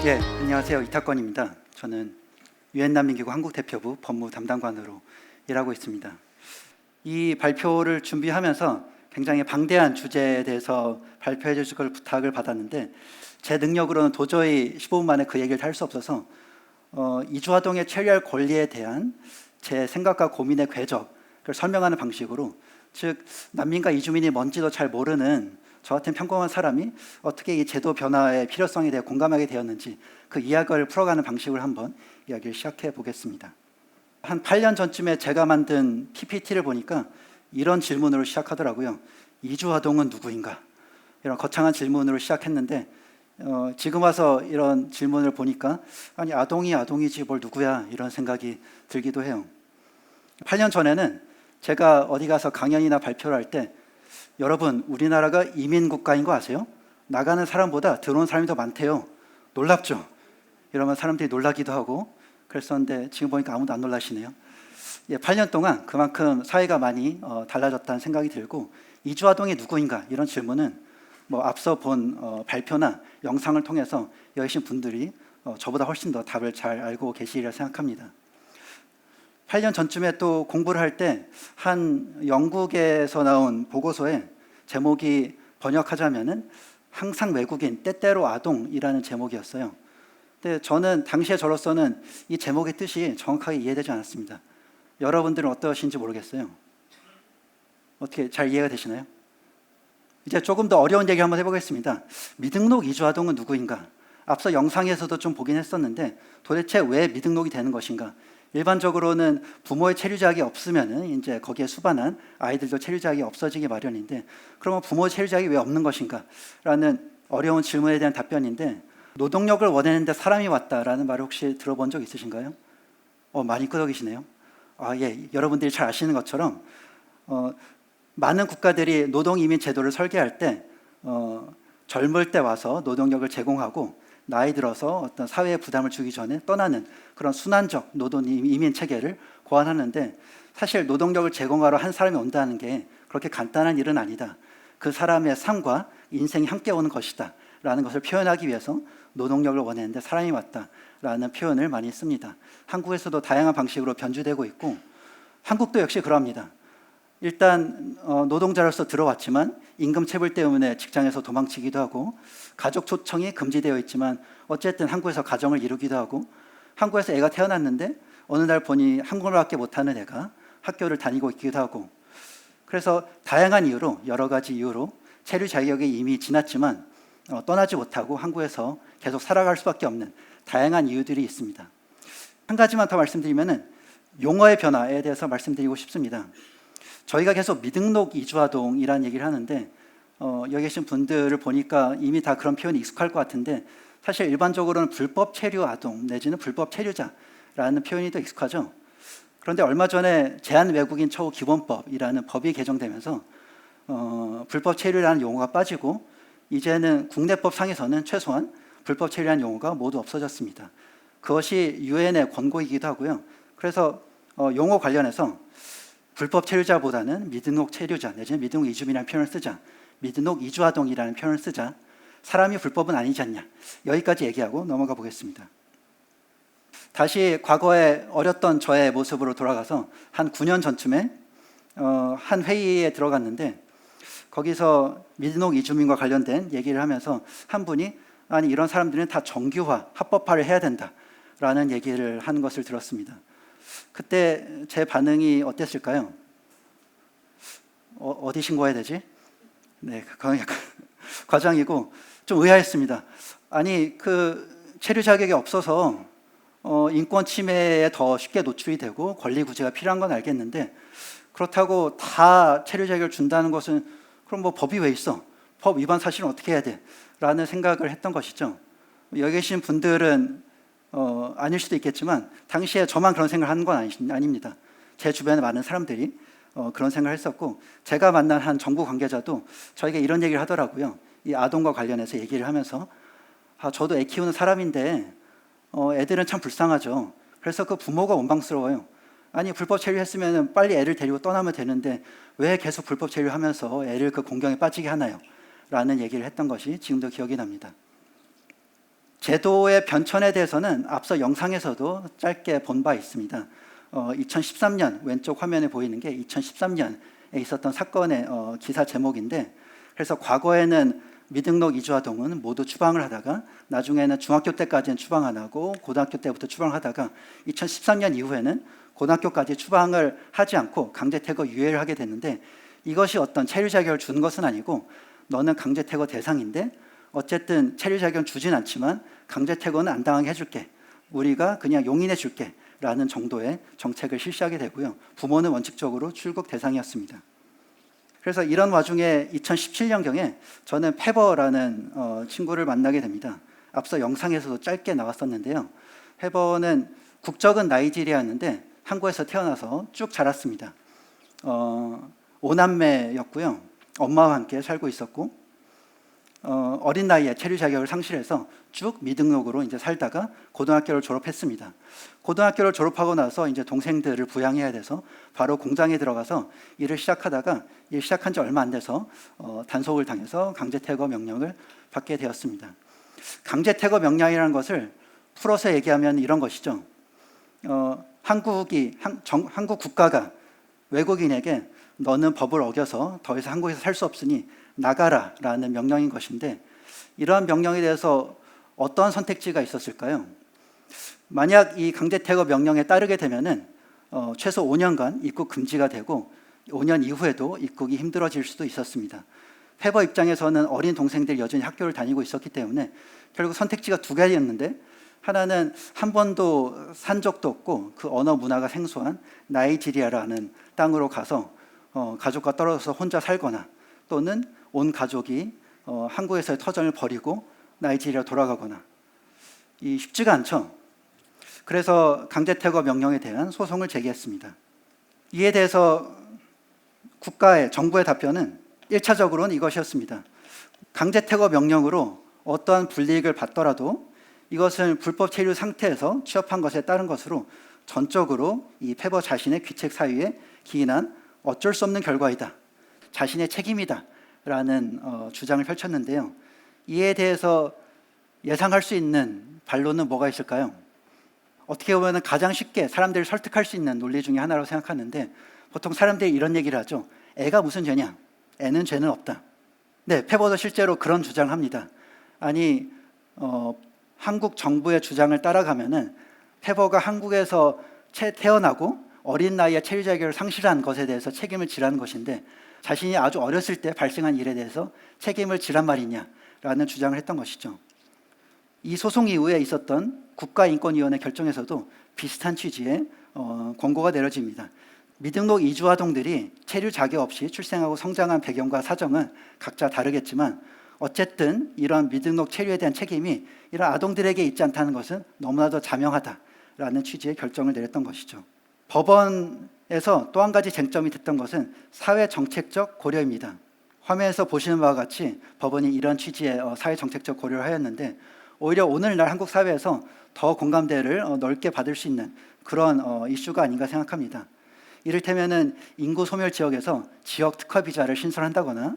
예, 안녕하세요. 이탁권입니다. 저는 유엔 난민기구 한국대표부 법무 담당관으로 일하고 있습니다. 이 발표를 준비하면서 굉장히 방대한 주제에 대해서 발표해 주실 걸 부탁을 받았는데 제 능력으로는 도저히 15분 만에 그 얘기를 다 할 수 없어서 이주아동의 처리할 권리에 대한 제 생각과 고민의 궤적을 설명하는 방식으로, 즉 난민과 이주민이 뭔지도 잘 모르는 저 같은 평범한 사람이 어떻게 이 제도 변화의 필요성에 대해 공감하게 되었는지 그 이야기를 풀어가는 방식으로 한번 이야기를 시작해 보겠습니다. 한 8년 전쯤에 제가 만든 PPT를 보니까 이런 질문으로 시작하더라고요. 이주아동은 누구인가? 이런 거창한 질문으로 시작했는데 지금 와서 이런 질문을 보니까 아니 아동이 아동이지 뭘 누구야, 이런 생각이 들기도 해요. 8년 전에는 제가 어디 가서 강연이나 발표를 할 때 여러분 우리나라가 이민 국가인 거 아세요? 나가는 사람보다 들어오는 사람이 더 많대요. 놀랍죠? 이러면 사람들이 놀라기도 하고 그랬었는데 지금 보니까 아무도 안 놀라시네요. 8년 동안 그만큼 사회가 많이 달라졌다는 생각이 들고, 이주아동이 누구인가 이런 질문은 앞서 본 발표나 영상을 통해서 여기 계신 분들이 저보다 훨씬 더 답을 잘 알고 계시리라 생각합니다. 8년 전쯤에 또 공부를 할 때 한 영국에서 나온 보고서에 제목이 번역하자면은 항상 외국인 때때로 아동이라는 제목이었어요. 근데 저는 당시에 저로서는 이 제목의 뜻이 정확하게 이해되지 않았습니다. 여러분들은 어떠신지 모르겠어요. 어떻게 잘 이해가 되시나요? 이제 조금 더 어려운 얘기 한번 해보겠습니다. 미등록 이주아동은 누구인가? 앞서 영상에서도 좀 보긴 했었는데 도대체 왜 미등록이 되는 것인가? 일반적으로는 부모의 체류 자격이 없으면은 이제 거기에 수반한 아이들도 체류 자격이 없어지기 마련인데, 그러면 부모의 체류 자격이 왜 없는 것인가? 라는 어려운 질문에 대한 답변인데, 노동력을 원했는데 사람이 왔다라는 말을 혹시 들어본 적 있으신가요? 많이 끄덕이시네요. 예, 여러분들이 잘 아시는 것처럼 많은 국가들이 노동이민 제도를 설계할 때 젊을 때 와서 노동력을 제공하고 나이 들어서 어떤 사회에 부담을 주기 전에 떠나는 그런 순환적 노동 이민 체계를 고안하는데, 사실 노동력을 제공하러 한 사람이 온다는 게 그렇게 간단한 일은 아니다. 그 사람의 삶과 인생이 함께 오는 것이다 라는 것을 표현하기 위해서 노동력을 원했는데 사람이 왔다라는 표현을 많이 씁니다. 한국에서도 다양한 방식으로 변주되고 있고 한국도 역시 그러합니다. 일단 노동자로서 들어왔지만 임금 체불 때문에 직장에서 도망치기도 하고, 가족 초청이 금지되어 있지만 어쨌든 한국에서 가정을 이루기도 하고, 한국에서 애가 태어났는데 어느 날 보니 한국말밖에 못하는 애가 학교를 다니고 있기도 하고, 그래서 다양한 이유로, 여러 가지 이유로 체류 자격이 이미 지났지만 떠나지 못하고 한국에서 계속 살아갈 수밖에 없는 다양한 이유들이 있습니다. 한 가지만 더 말씀드리면은 용어의 변화에 대해서 말씀드리고 싶습니다. 저희가 계속 미등록 이주아동이라는 얘기를 하는데 여기 계신 분들을 보니까 이미 다 그런 표현이 익숙할 것 같은데, 사실 일반적으로는 불법 체류 아동 내지는 불법 체류자라는 표현이 더 익숙하죠. 그런데 얼마 전에 제한 외국인 처우 기본법이라는 법이 개정되면서 불법 체류라는 용어가 빠지고 이제는 국내법 상에서는 최소한 불법 체류라는 용어가 모두 없어졌습니다. 그것이 유엔의 권고이기도 하고요. 그래서 용어 관련해서 불법 체류자보다는 미등록 체류자 내지는 미등록 이주민이라는 표현을 쓰자, 미등록 이주아동이라는 표현을 쓰자, 사람이 불법은 아니지 않냐, 여기까지 얘기하고 넘어가 보겠습니다. 다시 과거에 어렸던 저의 모습으로 돌아가서 한 9년 전쯤에 한 회의에 들어갔는데 거기서 미등록 이주민과 관련된 얘기를 하면서 한 분이 아니 이런 사람들은 다 정규화, 합법화를 해야 된다라는 얘기를 하는 것을 들었습니다. 그때 제 반응이 어땠을까요? 어디 신고해야 되지? 네, 그건 약간 과장이고 좀 의아했습니다. 아니 그 체류 자격이 없어서 인권 침해에 더 쉽게 노출이 되고 권리 구제가 필요한 건 알겠는데, 그렇다고 다 체류 자격을 준다는 것은 그럼 법이 왜 있어? 법 위반 사실은 어떻게 해야 돼? 라는 생각을 했던 것이죠. 여기 계신 분들은 아닐 수도 있겠지만 당시에 저만 그런 생각을 하는 건 아닙니다. 제 주변에 많은 사람들이 그런 생각을 했었고, 제가 만난 한 정부 관계자도 저에게 이런 얘기를 하더라고요. 이 아동과 관련해서 얘기를 하면서 저도 애 키우는 사람인데 애들은 참 불쌍하죠. 그래서 그 부모가 원망스러워요. 아니 불법 체류했으면 빨리 애를 데리고 떠나면 되는데 왜 계속 불법 체류하면서 애를 그 공경에 빠지게 하나요? 라는 얘기를 했던 것이 지금도 기억이 납니다. 제도의 변천에 대해서는 앞서 영상에서도 짧게 본 바 있습니다. 2013년 왼쪽 화면에 보이는 게 2013년에 있었던 사건의 기사 제목인데, 그래서 과거에는 미등록 이주아동은 모두 추방을 하다가 나중에는 중학교 때까지는 추방 안 하고 고등학교 때부터 추방을 하다가 2013년 이후에는 고등학교까지 추방을 하지 않고 강제퇴거 유예를 하게 됐는데, 이것이 어떤 체류 자격을 주는 것은 아니고 너는 강제퇴거 대상인데 어쨌든 체류 자격은 주진 않지만 강제퇴거는 안 당하게 해줄게, 우리가 그냥 용인해 줄게 라는 정도의 정책을 실시하게 되고요. 부모는 원칙적으로 출국 대상이었습니다. 그래서 이런 와중에 2017년경에 저는 페버라는 친구를 만나게 됩니다. 앞서 영상에서도 짧게 나왔었는데요. 페버는 국적은 나이지리아였는데 한국에서 태어나서 쭉 자랐습니다. 5남매였고요. 엄마와 함께 살고 있었고, 어린 나이에 체류 자격을 상실해서 쭉 미등록으로 이제 살다가 고등학교를 졸업했습니다. 고등학교를 졸업하고 나서 이제 동생들을 부양해야 돼서 바로 공장에 들어가서 일을 시작하다가 일 시작한 지 얼마 안 돼서 단속을 당해서 강제퇴거 명령을 받게 되었습니다. 강제퇴거 명령이라는 것을 풀어서 얘기하면 이런 것이죠. 한국 국가가 외국인에게 너는 법을 어겨서 더 이상 한국에서 살 수 없으니 나가라 라는 명령인 것인데, 이러한 명령에 대해서 어떠한 선택지가 있었을까요? 만약 이 강제퇴거 명령에 따르게 되면은 최소 5년간 입국 금지가 되고 5년 이후에도 입국이 힘들어질 수도 있었습니다. 페버 입장에서는 어린 동생들이 여전히 학교를 다니고 있었기 때문에 결국 선택지가 두 가지였는데, 하나는 한 번도 산 적도 없고 그 언어 문화가 생소한 나이지리아라는 땅으로 가서 가족과 떨어져서 혼자 살거나, 또는 온 가족이 한국에서의 터전을 버리고 나이지리아 돌아가거나. 쉽지가 않죠. 그래서 강제퇴거 명령에 대한 소송을 제기했습니다. 이에 대해서 정부의 답변은 1차적으로는 이것이었습니다. 강제퇴거 명령으로 어떠한 불이익을 받더라도 이것은 불법 체류 상태에서 취업한 것에 따른 것으로 전적으로 이 페버 자신의 귀책 사유에 기인한 어쩔 수 없는 결과이다, 자신의 책임이다 라는 주장을 펼쳤는데요. 이에 대해서 예상할 수 있는 반론은 뭐가 있을까요? 어떻게 보면 가장 쉽게 사람들을 설득할 수 있는 논리 중에 하나라고 생각하는데, 보통 사람들이 이런 얘기를 하죠. 애가 무슨 죄냐? 애는 죄는 없다. 네, 페버도 실제로 그런 주장을 합니다. 아니, 한국 정부의 주장을 따라가면은 페버가 한국에서 태어나고 어린 나이에 체류 자격을 상실한 것에 대해서 책임을 지라는 것인데, 자신이 아주 어렸을 때 발생한 일에 대해서 책임을 지란 말이냐라는 주장을 했던 것이죠. 이 소송 이후에 있었던 국가인권위원회 결정에서도 비슷한 취지의 권고가 내려집니다. 미등록 이주 아동들이 체류 자격 없이 출생하고 성장한 배경과 사정은 각자 다르겠지만 어쨌든 이러한 미등록 체류에 대한 책임이 이런 아동들에게 있지 않다는 것은 너무나도 자명하다라는 취지의 결정을 내렸던 것이죠. 법원에서 또 한 가지 쟁점이 됐던 것은 사회정책적 고려입니다. 화면에서 보시는 바와 같이 법원이 이런 취지의 사회정책적 고려를 하였는데, 오히려 오늘날 한국 사회에서 더 공감대를 넓게 받을 수 있는 그런 이슈가 아닌가 생각합니다. 이를테면은 인구 소멸 지역에서 지역 특화 비자를 신설한다거나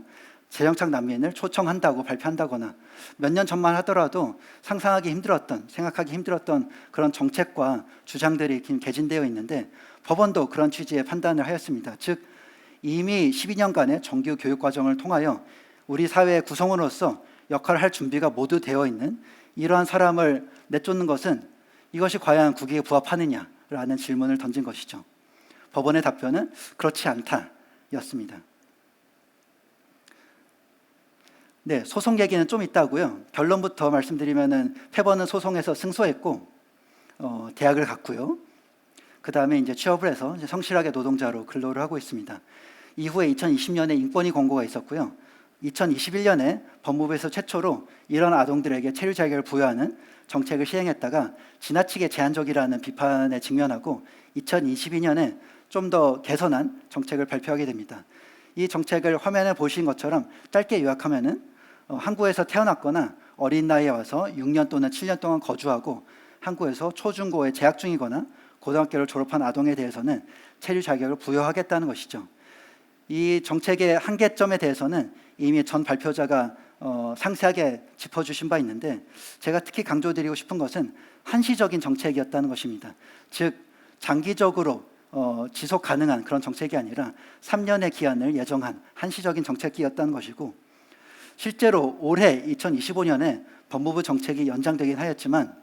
재정착 난민을 초청한다고 발표한다거나, 몇 년 전만 하더라도 상상하기 힘들었던, 생각하기 힘들었던 그런 정책과 주장들이 개진되어 있는데, 법원도 그런 취지의 판단을 하였습니다. 즉, 이미 12년간의 정규 교육 과정을 통하여 우리 사회의 구성원으로서 역할을 할 준비가 모두 되어 있는 이러한 사람을 내쫓는 것은 이것이 과연 국익에 부합하느냐라는 질문을 던진 것이죠. 법원의 답변은 그렇지 않다였습니다. 네, 소송 얘기는 좀 있다고요. 결론부터 말씀드리면은 페버는 소송에서 승소했고 대학을 갔고요. 그 다음에 이제 취업을 해서 이제 성실하게 노동자로 근로를 하고 있습니다. 이후에 2020년에 인권위 권고가 있었고요. 2021년에 법무부에서 최초로 이런 아동들에게 체류 자격을 부여하는 정책을 시행했다가 지나치게 제한적이라는 비판에 직면하고 2022년에 좀 더 개선한 정책을 발표하게 됩니다. 이 정책을 화면에 보신 것처럼 짧게 요약하면은 한국에서 태어났거나 어린 나이에 와서 6년 또는 7년 동안 거주하고 한국에서 초중고에 재학 중이거나 고등학교를 졸업한 아동에 대해서는 체류 자격을 부여하겠다는 것이죠. 이 정책의 한계점에 대해서는 이미 전 발표자가 상세하게 짚어주신 바 있는데 제가 특히 강조드리고 싶은 것은 한시적인 정책이었다는 것입니다. 즉 장기적으로 지속 가능한 그런 정책이 아니라 3년의 기한을 예정한 한시적인 정책이었다는 것이고, 실제로 올해 2025년에 법무부 정책이 연장되긴 하였지만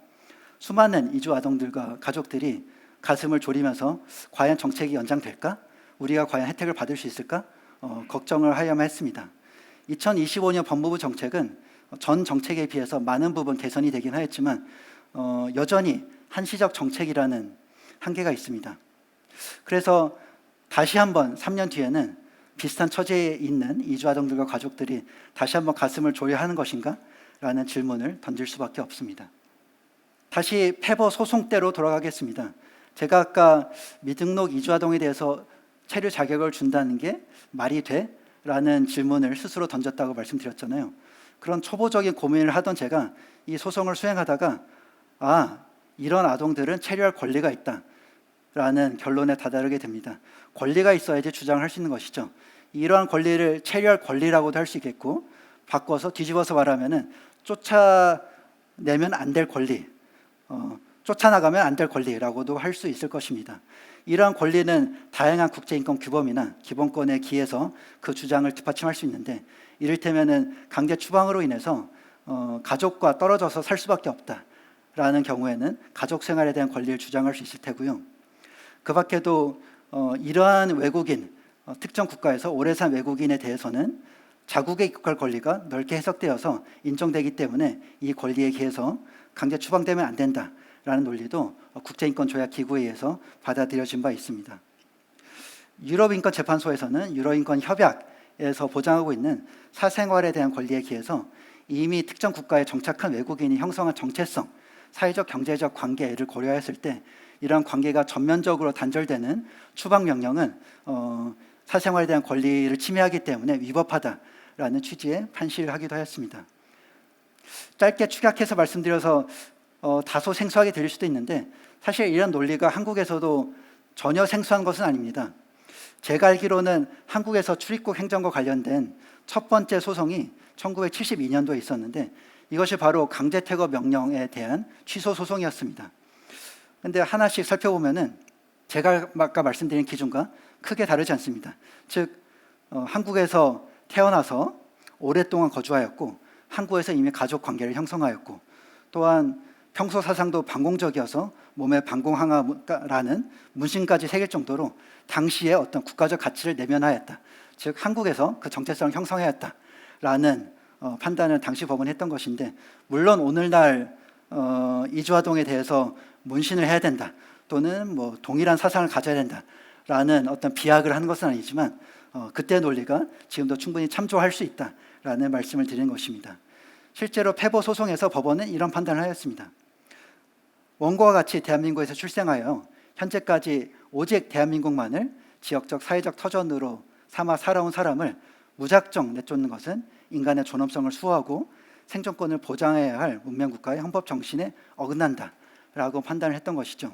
수많은 이주 아동들과 가족들이 가슴을 졸이면서 과연 정책이 연장될까? 우리가 과연 혜택을 받을 수 있을까? 걱정을 하야만 했습니다. 2025년 법무부 정책은 전 정책에 비해서 많은 부분 개선이 되긴 하였지만 여전히 한시적 정책이라는 한계가 있습니다. 그래서 다시 한번 3년 뒤에는 비슷한 처지에 있는 이주 아동들과 가족들이 다시 한번 가슴을 졸여야 하는 것인가? 라는 질문을 던질 수밖에 없습니다. 다시 패버 소송대로 돌아가겠습니다. 제가 아까 미등록 이주 아동에 대해서 체류 자격을 준다는 게 말이 돼? 라는 질문을 스스로 던졌다고 말씀드렸잖아요. 그런 초보적인 고민을 하던 제가 이 소송을 수행하다가 이런 아동들은 체류할 권리가 있다 라는 결론에 다다르게 됩니다. 권리가 있어야지 주장을 할 수 있는 것이죠. 이러한 권리를 체류할 권리라고도 할 수 있겠고, 바꿔서 뒤집어서 말하면 쫓아내면 안 될 권리, 쫓아나가면 안 될 권리라고도 할 수 있을 것입니다. 이러한 권리는 다양한 국제인권 규범이나 기본권에 기해서 그 주장을 뒷받침할 수 있는데, 이를테면 강제 추방으로 인해서 가족과 떨어져서 살 수밖에 없다라는 경우에는 가족 생활에 대한 권리를 주장할 수 있을 테고요. 그 밖에도 이러한 외국인, 특정 국가에서 오래 산 외국인에 대해서는 자국에 입국할 권리가 넓게 해석되어서 인정되기 때문에 이 권리에 기해서 강제 추방되면 안 된다라는 논리도 국제인권조약기구에 의해서 받아들여진 바 있습니다. 유럽인권재판소에서는 유럽인권협약에서 보장하고 있는 사생활에 대한 권리에 기해서 이미 특정 국가에 정착한 외국인이 형성한 정체성, 사회적 경제적 관계를 고려했을 때 이러한 관계가 전면적으로 단절되는 추방 명령은 사생활에 대한 권리를 침해하기 때문에 위법하다라는 취지의 판시를 하기도 하였습니다. 짧게 축약해서 말씀드려서 다소 생소하게 들릴 수도 있는데, 사실 이런 논리가 한국에서도 전혀 생소한 것은 아닙니다. 제가 알기로는 한국에서 출입국 행정과 관련된 첫 번째 소송이 1972년도에 있었는데, 이것이 바로 강제퇴거 명령에 대한 취소 소송이었습니다. 그런데 하나씩 살펴보면은 제가 아까 말씀드린 기준과 크게 다르지 않습니다. 즉 한국에서 태어나서 오랫동안 거주하였고, 한국에서 이미 가족 관계를 형성하였고, 또한 평소 사상도 반공적이어서 몸에 반공항아라는 문신까지 새길 정도로 당시에 어떤 국가적 가치를 내면하였다. 즉 한국에서 그 정체성을 형성하였다라는 판단을 당시 법원이 했던 것인데, 물론 오늘날 이주아동에 대해서 문신을 해야 된다 또는 동일한 사상을 가져야 된다라는 어떤 비약을 하는 것은 아니지만 그때 논리가 지금도 충분히 참조할 수 있다라는 말씀을 드리는 것입니다. 실제로 패보 소송에서 법원은 이런 판단을 하였습니다. 원고와 같이 대한민국에서 출생하여 현재까지 오직 대한민국만을 지역적 사회적 터전으로 삼아 살아온 사람을 무작정 내쫓는 것은 인간의 존엄성을 수호하고 생존권을 보장해야 할 문명국가의 헌법 정신에 어긋난다라고 판단을 했던 것이죠.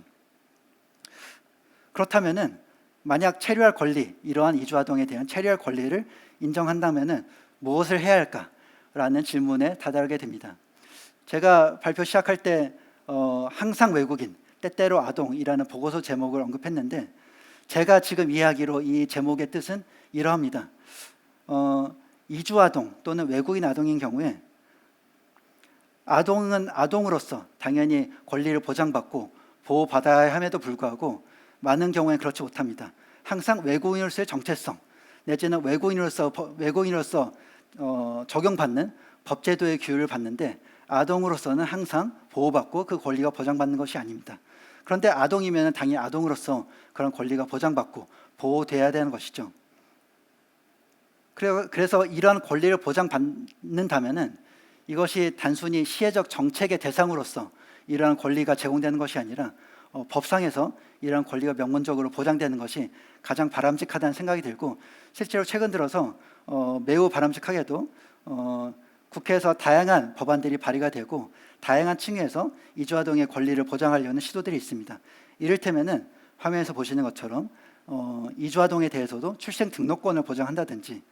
그렇다면은 만약 체류할 권리, 이러한 이주아동에 대한 체류할 권리를 인정한다면은 무엇을 해야 할까라는 질문에 다다르게 됩니다. 제가 발표 시작할 때 항상 외국인, 때때로 아동이라는 보고서 제목을 언급했는데, 제가 지금 이야기로 이 제목의 뜻은 이러합니다. 이주아동 또는 외국인 아동인 경우에 아동은 아동으로서 당연히 권리를 보장받고 보호받아야 함에도 불구하고 많은 경우에 그렇지 못합니다. 항상 외국인으로서의 정체성 내지는 외국인으로서 적용받는 법제도의 규율을 받는데, 아동으로서는 항상 보호받고 그 권리가 보장받는 것이 아닙니다. 그런데 아동이면 당연히 아동으로서 그런 권리가 보장받고 보호돼야 되는 것이죠. 그래서 이러한 권리를 보장받는다면은 이것이 단순히 시혜적 정책의 대상으로서 이러한 권리가 제공되는 것이 아니라 법상에서 이러한 권리가 명문적으로 보장되는 것이 가장 바람직하다는 생각이 들고, 실제로 최근 들어서 매우 바람직하게도 국회에서 다양한 법안들이 발의가 되고 다양한 층에서 이주아동의 권리를 보장하려는 시도들이 있습니다. 이를테면은 화면에서 보시는 것처럼 이주아동에 대해서도 출생 등록권을 보장한다든지,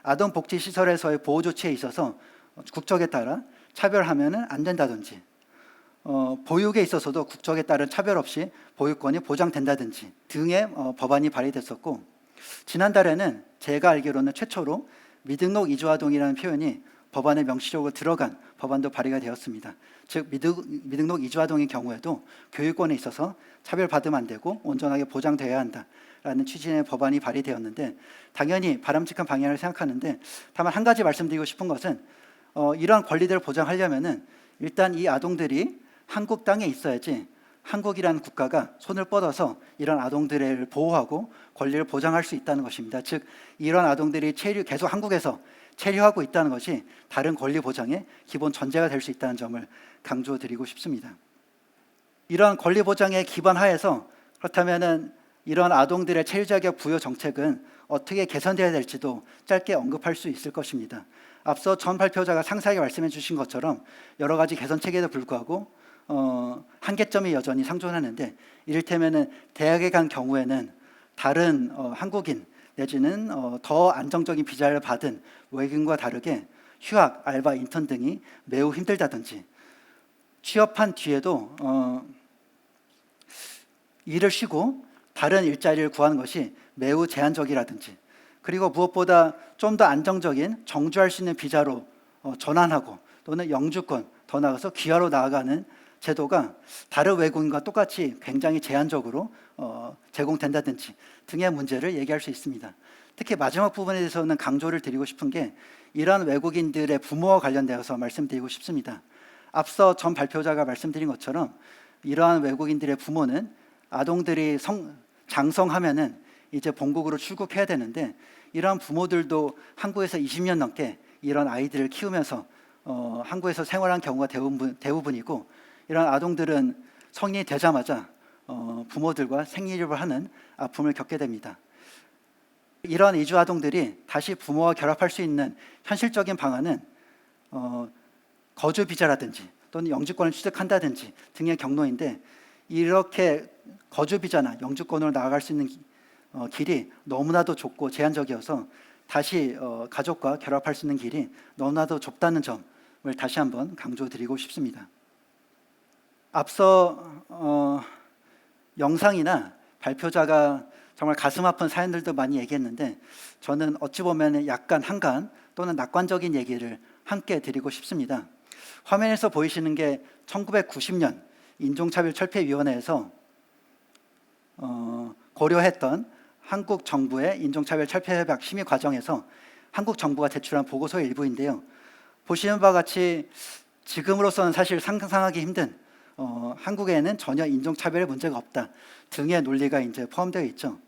아동복지시설에서의 보호 조치에 있어서 국적에 따라 차별하면은 안 된다든지, 보육에 있어서도 국적에 따른 차별 없이 보육권이 보장된다든지 등의 법안이 발의됐었고, 지난달에는 제가 알기로는 최초로 미등록 이주아동이라는 표현이 법안에 명시적으로 들어간 법안도 발의가 되었습니다. 즉 미등록 이주아동의 경우에도 교육권에 있어서 차별받으면 안 되고 온전하게 보장되어야 한다라는 취지의 법안이 발의되었는데, 당연히 바람직한 방향을 생각하는데, 다만 한 가지 말씀드리고 싶은 것은 이러한 권리들을 보장하려면은 일단 이 아동들이 한국 땅에 있어야지 한국이라는 국가가 손을 뻗어서 이런 아동들을 보호하고 권리를 보장할 수 있다는 것입니다. 즉 이런 아동들이 계속 한국에서 체류하고 있다는 것이 다른 권리 보장의 기본 전제가 될 수 있다는 점을 강조드리고 싶습니다. 이런 권리 보장의 기반 하에서 그렇다면은 이런 아동들의 체류 자격 부여 정책은 어떻게 개선되어야 될지도 짧게 언급할 수 있을 것입니다. 앞서 전 발표자가 상세하게 말씀해 주신 것처럼 여러 가지 개선책에도 불구하고 한계점이 여전히 상존하는데, 이를테면은 대학에 간 경우에는 다른 한국인 내지는 더 안정적인 비자를 받은 외국인과 다르게 휴학, 알바, 인턴 등이 매우 힘들다든지, 취업한 뒤에도 일을 쉬고 다른 일자리를 구하는 것이 매우 제한적이라든지, 그리고 무엇보다 좀 더 안정적인 정주할 수 있는 비자로 전환하고 또는 영주권, 더 나아가서 귀화로 나아가는 제도가 다른 외국인과 똑같이 굉장히 제한적으로 제공된다든지 등의 문제를 얘기할 수 있습니다. 특히 마지막 부분에 대해서는 강조를 드리고 싶은 게 이러한 외국인들의 부모와 관련되어서 말씀드리고 싶습니다. 앞서 전 발표자가 말씀드린 것처럼 이러한 외국인들의 부모는 아동들이 장성하면은 이제 본국으로 출국해야 되는데, 이러한 부모들도 한국에서 20년 넘게 이런 아이들을 키우면서 한국에서 생활한 경우가 대부분이고, 이런 아동들은 성인이 되자마자 부모들과 생이립을 하는 아픔을 겪게 됩니다. 이러한 이주 아동들이 다시 부모와 결합할 수 있는 현실적인 방안은 거주 비자라든지 또는 영주권을 취득한다든지 등의 경로인데, 이렇게 거주 비자나 영주권으로 나아갈 수 있는 길이 너무나도 좁고 제한적이어서 다시 가족과 결합할 수 있는 길이 너무나도 좁다는 점을 다시 한번 강조드리고 싶습니다. 앞서 영상이나 발표자가 정말 가슴 아픈 사연들도 많이 얘기했는데, 저는 어찌 보면 약간 한간 또는 낙관적인 얘기를 함께 드리고 싶습니다. 화면에서 보이시는 게 1990년 인종차별철폐위원회에서 고려했던 한국 정부의 인종차별철폐협약 심의 과정에서 한국 정부가 제출한 보고서의 일부인데요. 보시는 바와 같이 지금으로서는 사실 상상하기 힘든 한국에는 전혀 인종차별의 문제가 없다 등의 논리가 이제 포함되어 있죠.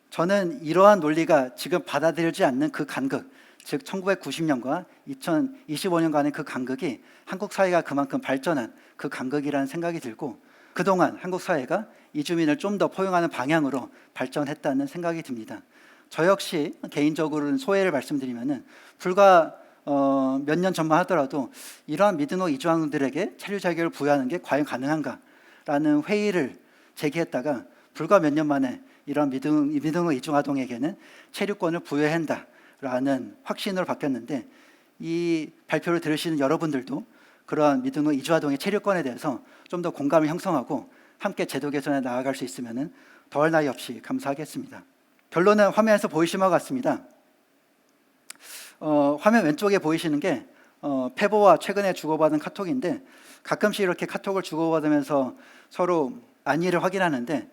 저는 이러한 논리가 지금 받아들이지 않는 그 간극, 즉 1990년과 2025년간의 그 간극이 한국 사회가 그만큼 발전한 그 간극이라는 생각이 들고, 그동안 한국 사회가 이주민을 좀 더 포용하는 방향으로 발전했다는 생각이 듭니다. 저 역시 개인적으로는 소회를 말씀드리면은 불과 몇 년 전만 하더라도 이러한 미등록 이주아동들에게 체류 자격을 부여하는 게 과연 가능한가라는 회의를 제기했다가 불과 몇 년 만에 이러한 미등록 이주아동에게는 체류권을 부여해야 한다라는 확신으로 바뀌었는데, 이 발표를 들으시는 여러분들도 그러한 미등록 이주아동의 체류권에 대해서 좀 더 공감을 형성하고 함께 제도 개선에 나아갈 수 있으면 더할 나위 없이 감사하겠습니다. 결론은 화면에서 보이신 것 같습니다. 화면 왼쪽에 보이시는 게 페보와 최근에 주고받은 카톡인데, 가끔씩 이렇게 카톡을 주고받으면서 서로 안위를 확인하는데,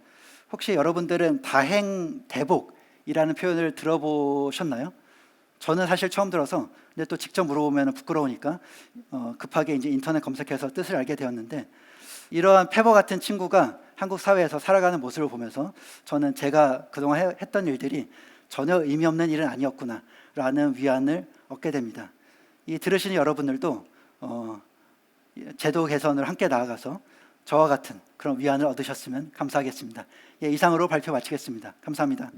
혹시 여러분들은 다행대복이라는 표현을 들어보셨나요? 저는 사실 처음 들어서, 근데 또 직접 물어보면 부끄러우니까 급하게 이제 인터넷 검색해서 뜻을 알게 되었는데, 이러한 페보 같은 친구가 한국 사회에서 살아가는 모습을 보면서 저는 제가 그동안 했던 일들이 전혀 의미 없는 일은 아니었구나라는 위안을 얻게 됩니다. 이 들으시는 여러분들도 제도 개선을 함께 나아가서 저와 같은 그런 위안을 얻으셨으면 감사하겠습니다. 예, 이상으로 발표 마치겠습니다. 감사합니다.